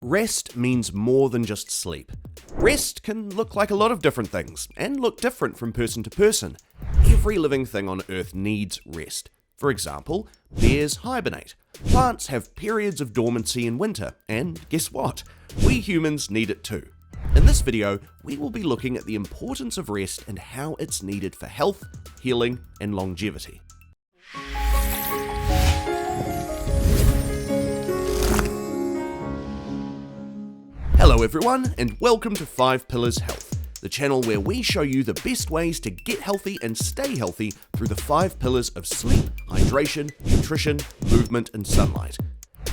Rest means more than just sleep. Rest can look like a lot of different things, and look different from person to person. Every living thing on Earth needs rest. For example, bears hibernate. Plants have periods of dormancy in winter, and guess what? We humans need it too. In this video, we will be looking at the importance of rest and how it's needed for health, healing, and longevity. Hello everyone, and welcome to 5 Pillars Health, the channel where we show you the best ways to get healthy and stay healthy through the 5 pillars of sleep, hydration, nutrition, movement, and sunlight.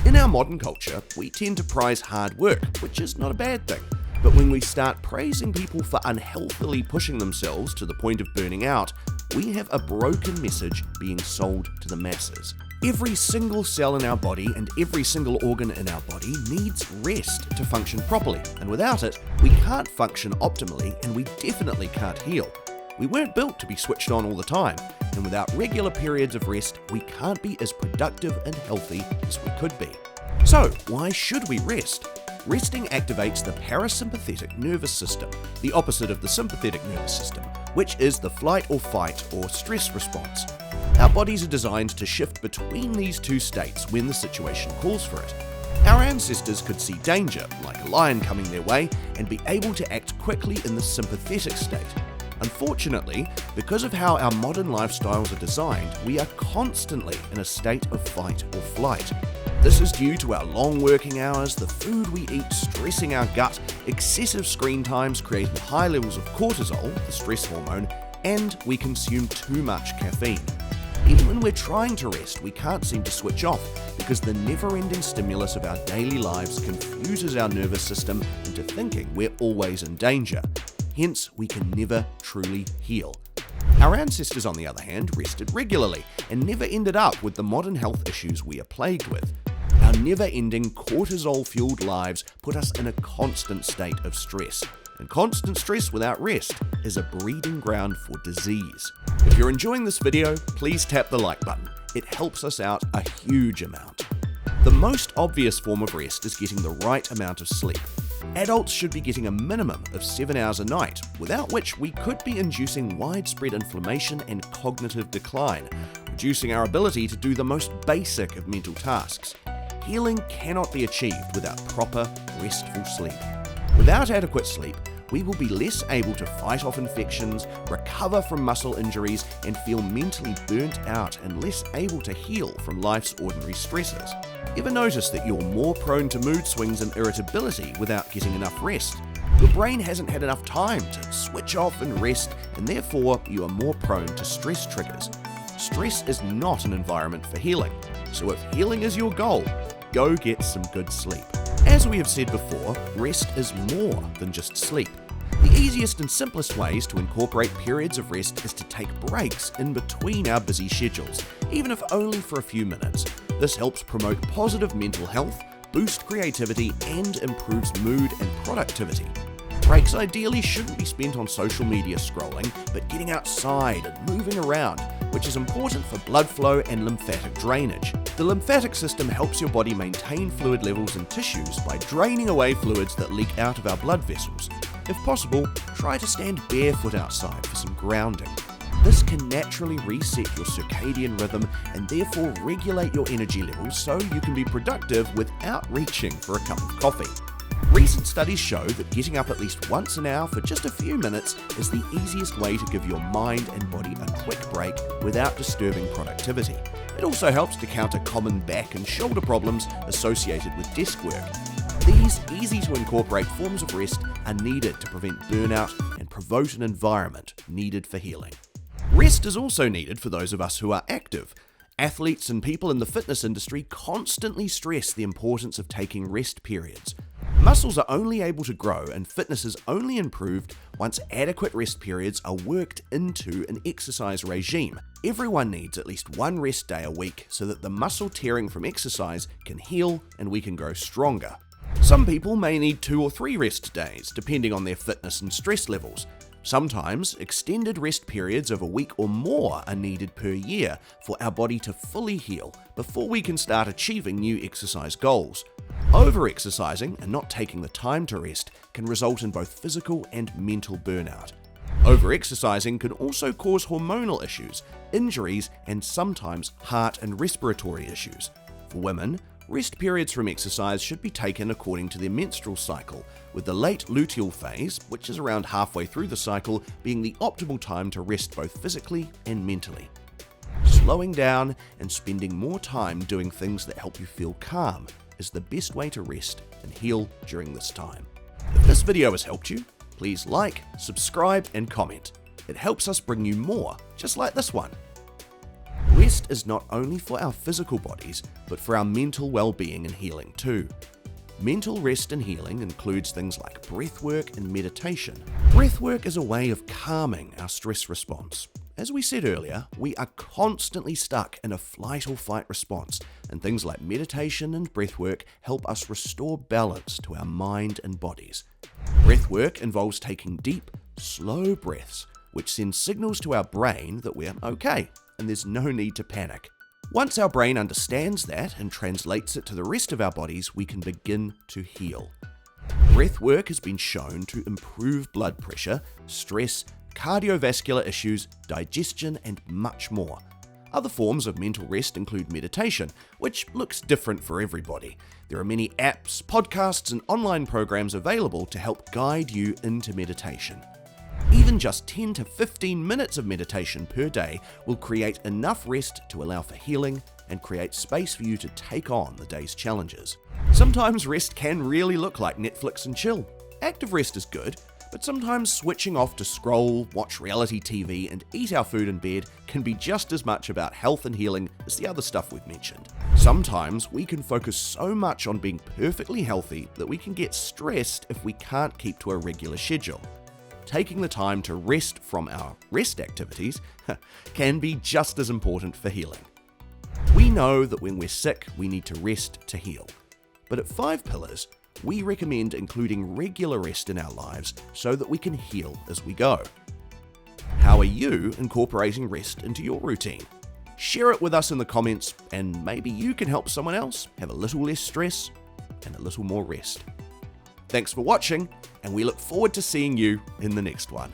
In our modern culture, we tend to prize hard work, which is not a bad thing. But when we start praising people for unhealthily pushing themselves to the point of burning out, we have a broken message being sold to the masses. Every single cell in our body and every single organ in our body needs rest to function properly, and without it, we can't function optimally and we definitely can't heal. We weren't built to be switched on all the time, and without regular periods of rest, we can't be as productive and healthy as we could be. So, why should we rest? Resting activates the parasympathetic nervous system, the opposite of the sympathetic nervous system, which is the flight or fight or stress response. Our bodies are designed to shift between these two states when the situation calls for it. Our ancestors could see danger, like a lion coming their way, and be able to act quickly in the sympathetic state. Unfortunately, because of how our modern lifestyles are designed, we are constantly in a state of fight or flight. This is due to our long working hours, the food we eat stressing our gut, excessive screen times creating high levels of cortisol, the stress hormone, and we consume too much caffeine. Even when we're trying to rest, we can't seem to switch off because the never-ending stimulus of our daily lives confuses our nervous system into thinking we're always in danger. Hence, we can never truly heal. Our ancestors, on the other hand, rested regularly and never ended up with the modern health issues we are plagued with. Our never-ending cortisol-fueled lives put us in a constant state of stress. And constant stress without rest is a breeding ground for disease. If you're enjoying this video, please tap the like button. It helps us out a huge amount. The most obvious form of rest is getting the right amount of sleep. Adults should be getting a minimum of 7 hours a night, without which we could be inducing widespread inflammation and cognitive decline, reducing our ability to do the most basic of mental tasks. Healing cannot be achieved without proper, restful sleep. Without adequate sleep, we will be less able to fight off infections, recover from muscle injuries, and feel mentally burnt out and less able to heal from life's ordinary stresses. Ever notice that you're more prone to mood swings and irritability without getting enough rest? Your brain hasn't had enough time to switch off and rest, and therefore you are more prone to stress triggers. Stress is not an environment for healing, so if healing is your goal, go get some good sleep. As we have said before, rest is more than just sleep. The easiest and simplest ways to incorporate periods of rest is to take breaks in between our busy schedules, even if only for a few minutes. This helps promote positive mental health, boost creativity, and improves mood and productivity. Breaks ideally shouldn't be spent on social media scrolling, but getting outside and moving around, which is important for blood flow and lymphatic drainage. The lymphatic system helps your body maintain fluid levels in tissues by draining away fluids that leak out of our blood vessels. If possible, try to stand barefoot outside for some grounding. This can naturally reset your circadian rhythm and therefore regulate your energy levels so you can be productive without reaching for a cup of coffee. Recent studies show that getting up at least once an hour for just a few minutes is the easiest way to give your mind and body a quick break without disturbing productivity. It also helps to counter common back and shoulder problems associated with desk work. These easy-to-incorporate forms of rest are needed to prevent burnout and promote an environment needed for healing. Rest is also needed for those of us who are active. Athletes and people in the fitness industry constantly stress the importance of taking rest periods. Muscles are only able to grow and fitness is only improved once adequate rest periods are worked into an exercise regime. Everyone needs at least one rest day a week so that the muscle tearing from exercise can heal and we can grow stronger. Some people may need 2 or 3 rest days, depending on their fitness and stress levels. Sometimes, extended rest periods of a week or more are needed per year for our body to fully heal before we can start achieving new exercise goals. Over-exercising and not taking the time to rest can result in both physical and mental burnout. Over-exercising can also cause hormonal issues, injuries, and sometimes heart and respiratory issues. For women, rest periods from exercise should be taken according to their menstrual cycle, with the late luteal phase, which is around halfway through the cycle, being the optimal time to rest both physically and mentally. Slowing down and spending more time doing things that help you feel calm is the best way to rest and heal during this time. If this video has helped you, please like, subscribe, and comment. It helps us bring you more, just like this one. Rest is not only for our physical bodies, but for our mental well-being and healing too. Mental rest and healing includes things like breathwork and meditation. Breathwork is a way of calming our stress response. As we said earlier, we are constantly stuck in a flight or fight response, and things like meditation and breathwork help us restore balance to our mind and bodies. Breathwork involves taking deep, slow breaths, which send signals to our brain that we're okay, and there's no need to panic. Once our brain understands that and translates it to the rest of our bodies, we can begin to heal. Breathwork has been shown to improve blood pressure, stress, cardiovascular issues, digestion, and much more. Other forms of mental rest include meditation, which looks different for everybody. There are many apps, podcasts, and online programs available to help guide you into meditation. Even just 10 to 15 minutes of meditation per day will create enough rest to allow for healing and create space for you to take on the day's challenges. Sometimes rest can really look like Netflix and chill. Active rest is good, but sometimes switching off to scroll, watch reality TV, and eat our food in bed can be just as much about health and healing as the other stuff we've mentioned. Sometimes we can focus so much on being perfectly healthy that we can get stressed if we can't keep to a regular schedule. Taking the time to rest from our rest activities can be just as important for healing. We know that when we're sick, we need to rest to heal. But at 5 Pillars, we recommend including regular rest in our lives so that we can heal as we go. How are you incorporating rest into your routine? Share it with us in the comments, and maybe you can help someone else have a little less stress and a little more rest. Thanks for watching, and we look forward to seeing you in the next one.